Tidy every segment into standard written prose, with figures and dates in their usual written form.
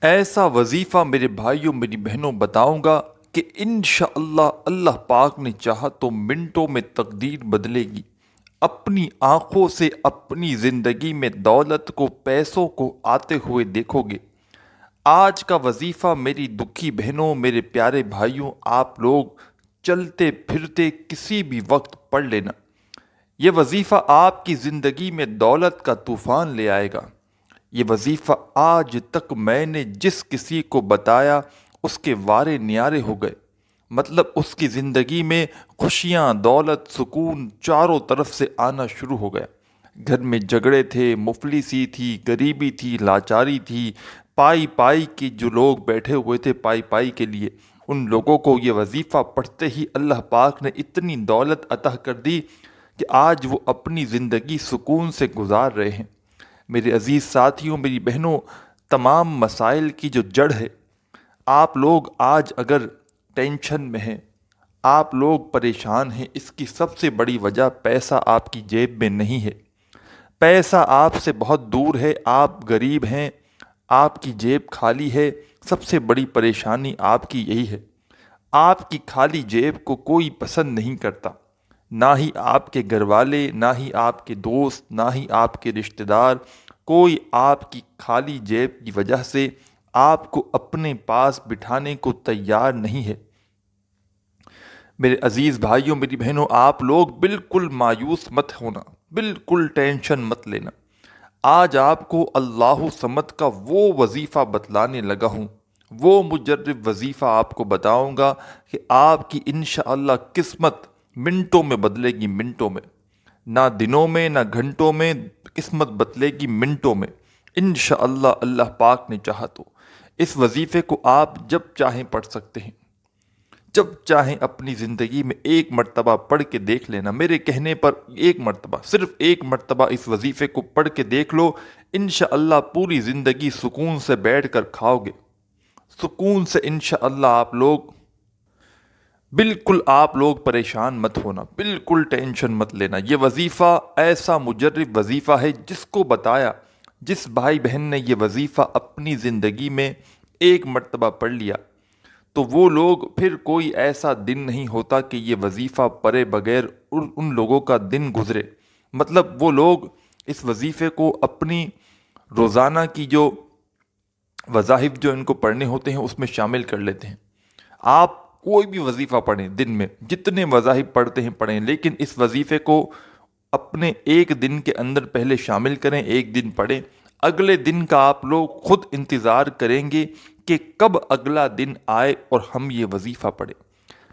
ایسا وظیفہ میرے بھائیوں میری بہنوں بتاؤں گا کہ انشاءاللہ اللہ پاک نے چاہا تو منٹوں میں تقدیر بدلے گی۔ اپنی آنکھوں سے اپنی زندگی میں دولت کو پیسوں کو آتے ہوئے دیکھو گے۔ آج کا وظیفہ میری دکھی بہنوں میرے پیارے بھائیوں آپ لوگ چلتے پھرتے کسی بھی وقت پڑھ لینا۔ یہ وظیفہ آپ کی زندگی میں دولت کا طوفان لے آئے گا۔ یہ وظیفہ آج تک میں نے جس کسی کو بتایا اس کے وارے نیارے ہو گئے، مطلب اس کی زندگی میں خوشیاں دولت سکون چاروں طرف سے آنا شروع ہو گیا۔ گھر میں جھگڑے تھے، مفلسی تھی، غریبی تھی، لاچاری تھی، پائی پائی کے جو لوگ بیٹھے ہوئے تھے پائی پائی کے لیے، ان لوگوں کو یہ وظیفہ پڑھتے ہی اللہ پاک نے اتنی دولت عطا کر دی کہ آج وہ اپنی زندگی سکون سے گزار رہے ہیں۔ میرے عزیز ساتھیوں میری بہنوں، تمام مسائل کی جو جڑ ہے، آپ لوگ آج اگر ٹینشن میں ہیں، آپ لوگ پریشان ہیں، اس کی سب سے بڑی وجہ پیسہ آپ کی جیب میں نہیں ہے۔ پیسہ آپ سے بہت دور ہے، آپ غریب ہیں، آپ کی جیب خالی ہے۔ سب سے بڑی پریشانی آپ کی یہی ہے۔ آپ کی خالی جیب کو کوئی پسند نہیں کرتا، نہ ہی آپ کے گھر والے، نہ ہی آپ کے دوست، نہ ہی آپ کے رشتہ دار۔ کوئی آپ کی خالی جیب کی وجہ سے آپ کو اپنے پاس بٹھانے کو تیار نہیں ہے۔ میرے عزیز بھائیوں میری بہنوں، آپ لوگ بالکل مایوس مت ہونا، بالکل ٹینشن مت لینا۔ آج آپ کو اللہ صمد کا وہ وظیفہ بتلانے لگا ہوں، وہ مجرب وظیفہ آپ کو بتاؤں گا کہ آپ کی انشاءاللہ قسمت منٹوں میں بدلے گی، منٹوں میں، نہ دنوں میں نہ گھنٹوں میں، قسمت بدلے گی منٹوں میں انشاءاللہ اللہ پاک نے چاہا تو۔ اس وظیفے کو آپ جب چاہیں پڑھ سکتے ہیں، جب چاہیں اپنی زندگی میں ایک مرتبہ پڑھ کے دیکھ لینا۔ میرے کہنے پر ایک مرتبہ، صرف ایک مرتبہ اس وظیفے کو پڑھ کے دیکھ لو، انشاءاللہ پوری زندگی سکون سے بیٹھ کر کھاؤ گے، سکون سے انشاءاللہ آپ لوگ، بالکل آپ لوگ پریشان مت ہونا، بالکل ٹینشن مت لینا۔ یہ وظیفہ ایسا مجرب وظیفہ ہے، جس کو بتایا، جس بھائی بہن نے یہ وظیفہ اپنی زندگی میں ایک مرتبہ پڑھ لیا، تو وہ لوگ پھر کوئی ایسا دن نہیں ہوتا کہ یہ وظیفہ پڑھے بغیر ان لوگوں کا دن گزرے۔ مطلب وہ لوگ اس وظیفے کو اپنی روزانہ کی جو وظائف جو ان کو پڑھنے ہوتے ہیں اس میں شامل کر لیتے ہیں۔ آپ کوئی بھی وظیفہ پڑھیں، دن میں جتنے وظائف پڑھتے ہیں پڑھیں، لیکن اس وظیفے کو اپنے ایک دن کے اندر پہلے شامل کریں، ایک دن پڑھیں۔ اگلے دن کا آپ لوگ خود انتظار کریں گے کہ کب اگلا دن آئے اور ہم یہ وظیفہ پڑھیں۔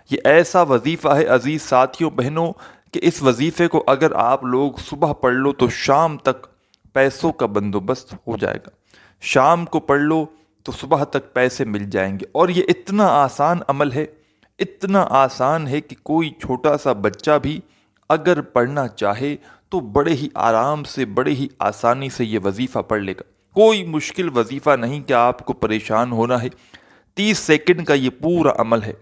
یہ ایسا وظیفہ ہے عزیز ساتھیوں بہنوں کہ اس وظیفے کو اگر آپ لوگ صبح پڑھ لو تو شام تک پیسوں کا بندوبست ہو جائے گا۔ شام کو پڑھ لو تو صبح تک پیسے مل جائیں گے۔ اور یہ اتنا آسان عمل ہے، اتنا آسان ہے کہ کوئی چھوٹا سا بچہ بھی اگر پڑھنا چاہے تو بڑے ہی آرام سے، بڑے ہی آسانی سے یہ وظیفہ پڑھ لے گا۔ کوئی مشکل وظیفہ نہیں کہ آپ کو پریشان ہونا ہے۔ 30 سیکنڈ کا یہ پورا عمل ہے۔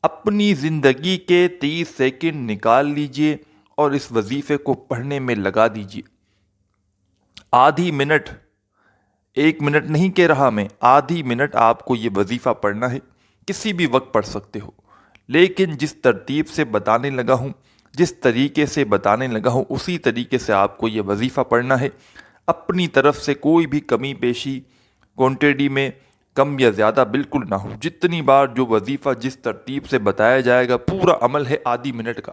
اپنی زندگی کے 30 سیکنڈ نکال لیجئے اور اس وظیفے کو پڑھنے میں لگا دیجئے۔ آدھی منٹ، 1 منٹ نہیں کہہ رہا میں، آدھی منٹ آپ کو یہ وظیفہ پڑھنا ہے۔ کسی بھی وقت پڑھ سکتے ہو، لیکن جس ترتیب سے بتانے لگا ہوں، جس طریقے سے بتانے لگا ہوں، اسی طریقے سے آپ کو یہ وظیفہ پڑھنا ہے۔ اپنی طرف سے کوئی بھی کمی بیشی کوانٹٹی میں کم یا زیادہ بالکل نہ ہو۔ جتنی بار جو وظیفہ جس ترتیب سے بتایا جائے گا، پورا عمل ہے آدھی منٹ کا۔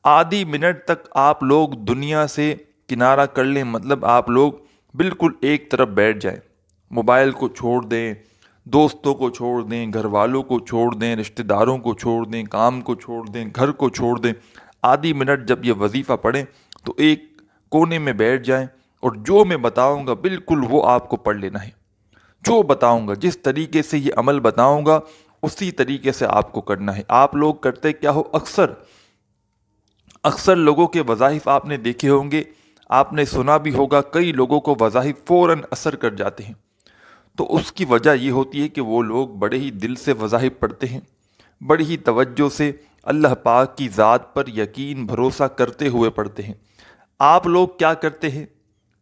آدھی منٹ تک آپ لوگ دنیا سے کنارہ کر لیں، مطلب آپ لوگ بالکل ایک طرف بیٹھ جائیں، موبائل کو چھوڑ دیں، دوستوں کو چھوڑ دیں، گھر والوں کو چھوڑ دیں، رشتہ داروں کو چھوڑ دیں، کام کو چھوڑ دیں، گھر کو چھوڑ دیں۔ آدھی منٹ جب یہ وظیفہ پڑھیں تو ایک کونے میں بیٹھ جائیں اور جو میں بتاؤں گا بالکل وہ آپ کو پڑھ لینا ہے۔ جو بتاؤں گا، جس طریقے سے یہ عمل بتاؤں گا، اسی طریقے سے آپ کو کرنا ہے۔ آپ لوگ کرتے کیا ہو، اکثر لوگوں کے وظائف آپ نے دیکھے ہوں گے، آپ نے سنا بھی ہوگا، کئی لوگوں کو وظائف فوراً اثر کر جاتے ہیں۔ تو اس کی وجہ یہ ہوتی ہے کہ وہ لوگ بڑے ہی دل سے وظائف پڑھتے ہیں، بڑی ہی توجہ سے اللہ پاک کی ذات پر یقین بھروسہ کرتے ہوئے پڑھتے ہیں۔ آپ لوگ کیا کرتے ہیں،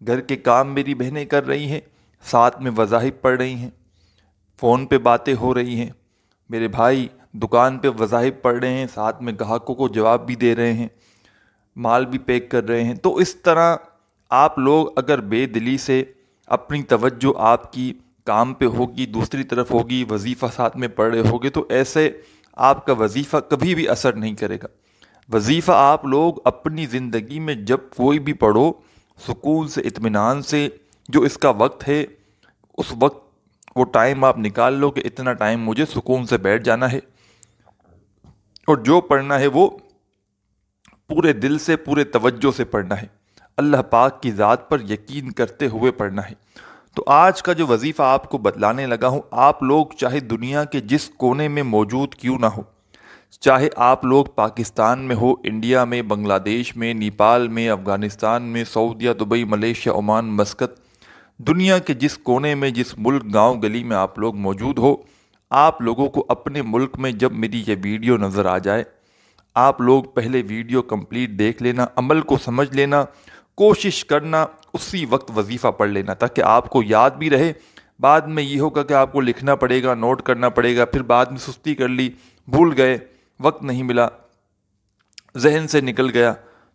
گھر کے کام میری بہنیں کر رہی ہیں، ساتھ میں وظائف پڑھ رہی ہیں، فون پہ باتیں ہو رہی ہیں، میرے بھائی دکان پہ وظائف پڑھ رہے ہیں، ساتھ میں گاہکوں کو جواب بھی دے رہے ہیں، مال بھی پیک کر رہے ہیں۔ تو اس طرح آپ لوگ اگر بے دلی سے اپنی توجہ آپ کی کام پہ ہوگی، دوسری طرف ہوگی، وظیفہ ساتھ میں پڑھ رہے ہوگے، تو ایسے آپ کا وظیفہ کبھی بھی اثر نہیں کرے گا۔ وظیفہ آپ لوگ اپنی زندگی میں جب کوئی بھی پڑھو، سکون سے، اطمینان سے، جو اس کا وقت ہے اس وقت وہ ٹائم آپ نکال لو کہ اتنا ٹائم مجھے سکون سے بیٹھ جانا ہے، اور جو پڑھنا ہے وہ پورے دل سے، پورے توجہ سے پڑھنا ہے، اللہ پاک کی ذات پر یقین کرتے ہوئے پڑھنا ہے۔ تو آج کا جو وظیفہ آپ کو بتلانے لگا ہوں، آپ لوگ چاہے دنیا کے جس کونے میں موجود کیوں نہ ہو، چاہے آپ لوگ پاکستان میں ہو، انڈیا میں، بنگلہ دیش میں، نیپال میں، افغانستان میں، سعودیہ، دبئی، ملیشیا، عمان، مسقط، دنیا کے جس کونے میں، جس ملک، گاؤں، گلی میں آپ لوگ موجود ہو، آپ لوگوں کو اپنے ملک میں جب میری یہ ویڈیو نظر آ جائے، آپ لوگ پہلے ویڈیو کمپلیٹ دیکھ لینا، عمل کو سمجھ لینا، کوشش کرنا اسی وقت وظیفہ پڑھ لینا، تاکہ آپ کو یاد بھی رہے۔ بعد میں یہ ہوگا کہ آپ کو لکھنا پڑے گا، نوٹ کرنا پڑے گا، پھر بعد میں سستی کر لی، بھول گئے، وقت نہیں ملا، ذہن سے نکل گیا۔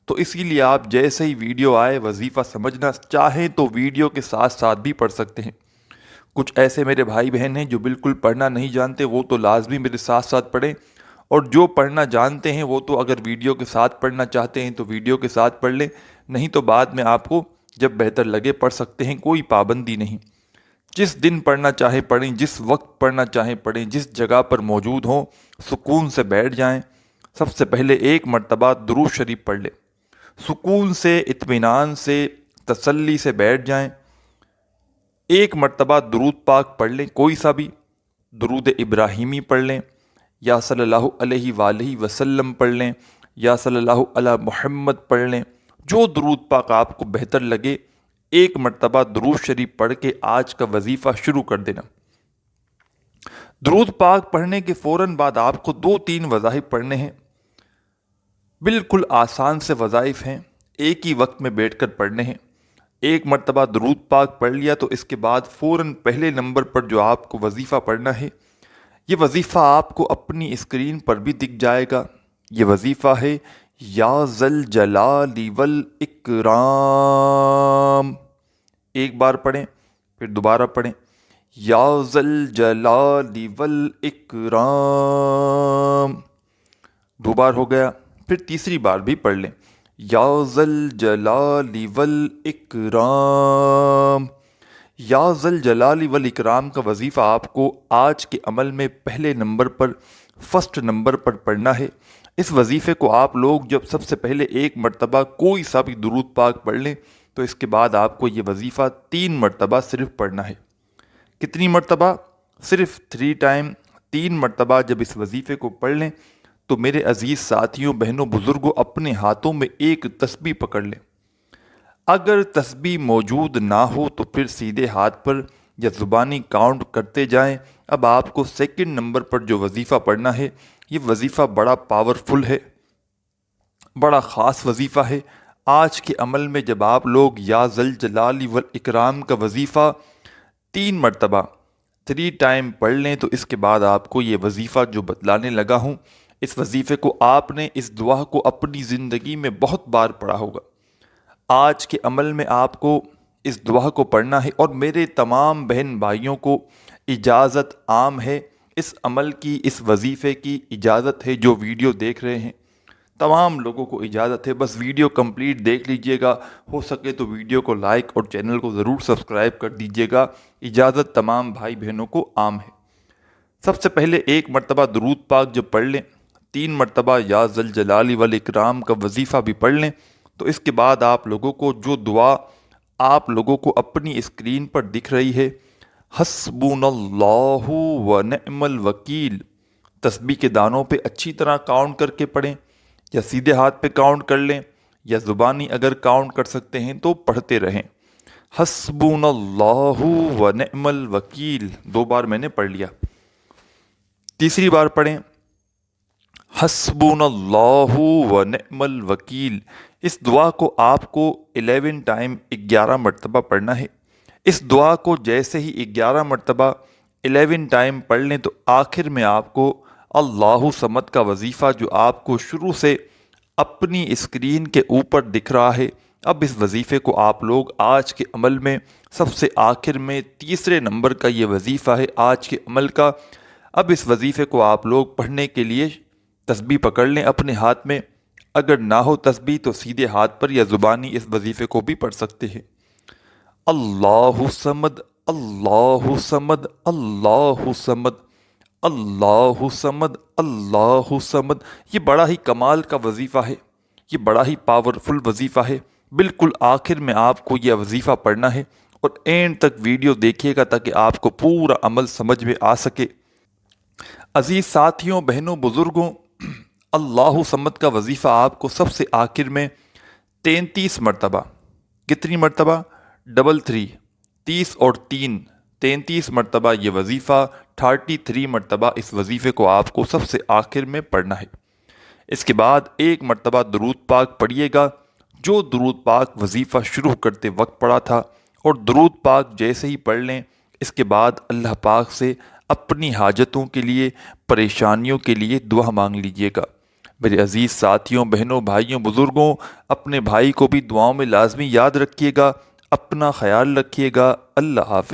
تو اسی لیے آپ جیسے ہی ویڈیو آئے وظیفہ سمجھنا، چاہیں تو ویڈیو کے ساتھ ساتھ بھی پڑھ سکتے ہیں۔ کچھ ایسے میرے بھائی بہن ہیں جو بالکل پڑھنا نہیں جانتے، وہ تو لازمی میرے ساتھ ساتھ پڑھیں، اور جو پڑھنا جانتے ہیں وہ تو اگر ویڈیو کے ساتھ پڑھنا چاہتے ہیں تو ویڈیو کے ساتھ پڑھ لیں، نہیں تو بعد میں آپ کو جب بہتر لگے پڑھ سکتے ہیں، کوئی پابندی نہیں۔ جس دن پڑھنا چاہے پڑھیں، جس وقت پڑھنا چاہیں پڑھیں، جس جگہ پر موجود ہوں سکون سے بیٹھ جائیں۔ سب سے پہلے ایک مرتبہ درود شریف پڑھ لیں، سکون سے، اطمینان سے، تسلی سے بیٹھ جائیں۔ ایک مرتبہ درود پاک پڑھ لیں، کوئی سا بھی، درود ابراہیمی پڑھ لیں، یا صلی اللہ علیہ وآلہ وسلم پڑھ لیں، یا صلی اللہ علی محمد پڑھ لیں، جو درود پاک آپ کو بہتر لگے۔ ایک مرتبہ درود شریف پڑھ کے آج کا وظیفہ شروع کر دینا۔ درود پاک پڑھنے کے فوراً بعد آپ کو 2-3 وظائف پڑھنے ہیں، بالکل آسان سے وظائف ہیں، ایک ہی وقت میں بیٹھ کر پڑھنے ہیں۔ ایک مرتبہ درود پاک پڑھ لیا تو اس کے بعد فوراً پہلے نمبر پر جو آپ کو وظیفہ پڑھنا ہے، یہ وظیفہ آپ کو اپنی اسکرین پر بھی دکھ جائے گا۔ یہ وظیفہ ہے یا ذل جلال والاکرام۔ ایک بار پڑھیں، پھر دوبارہ پڑھیں، یا ذل جلال والاکرام، 2 بار ہو گیا، پھر تیسری بار بھی پڑھ لیں، یا ذل جلال والاکرام۔ یا ذل جلال والاکرام کا وظیفہ آپ کو آج کے عمل میں پہلے نمبر پر، فرسٹ نمبر پر پڑھنا ہے۔ اس وظیفے کو آپ لوگ جب سب سے پہلے ایک مرتبہ کوئی سا بھی درود پاک پڑھ لیں تو اس کے بعد آپ کو یہ وظیفہ 3 مرتبہ صرف پڑھنا ہے۔ کتنی مرتبہ؟ صرف 3 ٹائم، 3 مرتبہ جب اس وظیفے کو پڑھ لیں تو میرے عزیز ساتھیوں، بہنوں، بزرگوں، اپنے ہاتھوں میں ایک تسبیح پکڑ لیں۔ اگر تسبیح موجود نہ ہو تو پھر سیدھے ہاتھ پر یا زبانی کاؤنٹ کرتے جائیں۔ اب آپ کو سیکنڈ نمبر پر جو وظیفہ پڑھنا ہے، یہ وظیفہ بڑا پاورفل ہے، بڑا خاص وظیفہ ہے۔ آج کے عمل میں جب آپ لوگ یا ذل جلال والاکرام کا وظیفہ 3 مرتبہ 3 ٹائم پڑھ لیں تو اس کے بعد آپ کو یہ وظیفہ جو بتلانے لگا ہوں، اس وظیفے کو آپ نے، اس دعا کو اپنی زندگی میں بہت بار پڑھا ہوگا۔ آج کے عمل میں آپ کو اس دعا کو پڑھنا ہے، اور میرے تمام بہن بھائیوں کو اجازت عام ہے، اس عمل کی، اس وظیفے کی اجازت ہے۔ جو ویڈیو دیکھ رہے ہیں تمام لوگوں کو اجازت ہے، بس ویڈیو کمپلیٹ دیکھ لیجئے گا، ہو سکے تو ویڈیو کو لائک اور چینل کو ضرور سبسکرائب کر دیجئے گا۔ اجازت تمام بھائی بہنوں کو عام ہے۔ سب سے پہلے ایک مرتبہ درود پاک جب پڑھ لیں، 3 مرتبہ یا ذل جلال والاکرام کا وظیفہ بھی پڑھ لیں، تو اس کے بعد آپ لوگوں کو جو دعا آپ لوگوں کو اپنی اسکرین پر دکھ رہی ہے، حسبنا اللہ و نعم الوکیل، تسبیح کے دانوں پہ اچھی طرح کاؤنٹ کر کے پڑھیں، یا سیدھے ہاتھ پہ کاؤنٹ کر لیں، یا زبانی اگر کاؤنٹ کر سکتے ہیں تو پڑھتے رہیں۔ حسبنا اللہ و نعم الوکیل 2 بار میں نے پڑھ لیا، تیسری بار پڑھیں، حسبنا اللہ و نعم الوکیل۔ اس دعا کو آپ کو 11 ٹائم 11 مرتبہ پڑھنا ہے۔ اس دعا کو جیسے ہی 11 مرتبہ 11 ٹائم پڑھ لیں تو آخر میں آپ کو اللہ صمد کا وظیفہ جو آپ کو شروع سے اپنی اسکرین کے اوپر دکھ رہا ہے، اب اس وظیفے کو آپ لوگ آج کے عمل میں سب سے آخر میں تیسرے نمبر کا یہ وظیفہ ہے آج کے عمل کا۔ اب اس وظیفے کو آپ لوگ پڑھنے کے لیے تسبیح پکڑ لیں اپنے ہاتھ میں، اگر نہ ہو تسبیح تو سیدھے ہاتھ پر یا زبانی اس وظیفے کو بھی پڑھ سکتے ہیں۔ اللہ صمد، اللہ صمد، اللہ صمد، اللہ صمد، اللہ صمد۔ یہ بڑا ہی کمال کا وظیفہ ہے، یہ بڑا ہی پاورفل وظیفہ ہے۔ بالکل آخر میں آپ کو یہ وظیفہ پڑھنا ہے اور اینڈ تک ویڈیو دیکھیے گا تاکہ آپ کو پورا عمل سمجھ میں آ سکے۔ عزیز ساتھیوں، بہنوں، بزرگوں، اللہ صمد کا وظیفہ آپ کو سب سے آخر میں 33 مرتبہ، کتنی مرتبہ؟ ڈبل 3، 30 اور 3، 33 مرتبہ یہ وظیفہ، 33 مرتبہ اس وظیفے کو آپ کو سب سے آخر میں پڑھنا ہے۔ اس کے بعد ایک مرتبہ درود پاک پڑھیے گا، جو درود پاک وظیفہ شروع کرتے وقت پڑھا تھا، اور درود پاک جیسے ہی پڑھ لیں اس کے بعد اللہ پاک سے اپنی حاجتوں کے لیے، پریشانیوں کے لیے دعا مانگ لیجیے گا۔ میرے عزیز ساتھیوں، بہنوں، بھائیوں، بزرگوں، اپنے بھائی کو بھی دعاؤں میں لازمی یاد رکھیے گا، اپنا خیال رکھیے گا۔ اللہ حافظ۔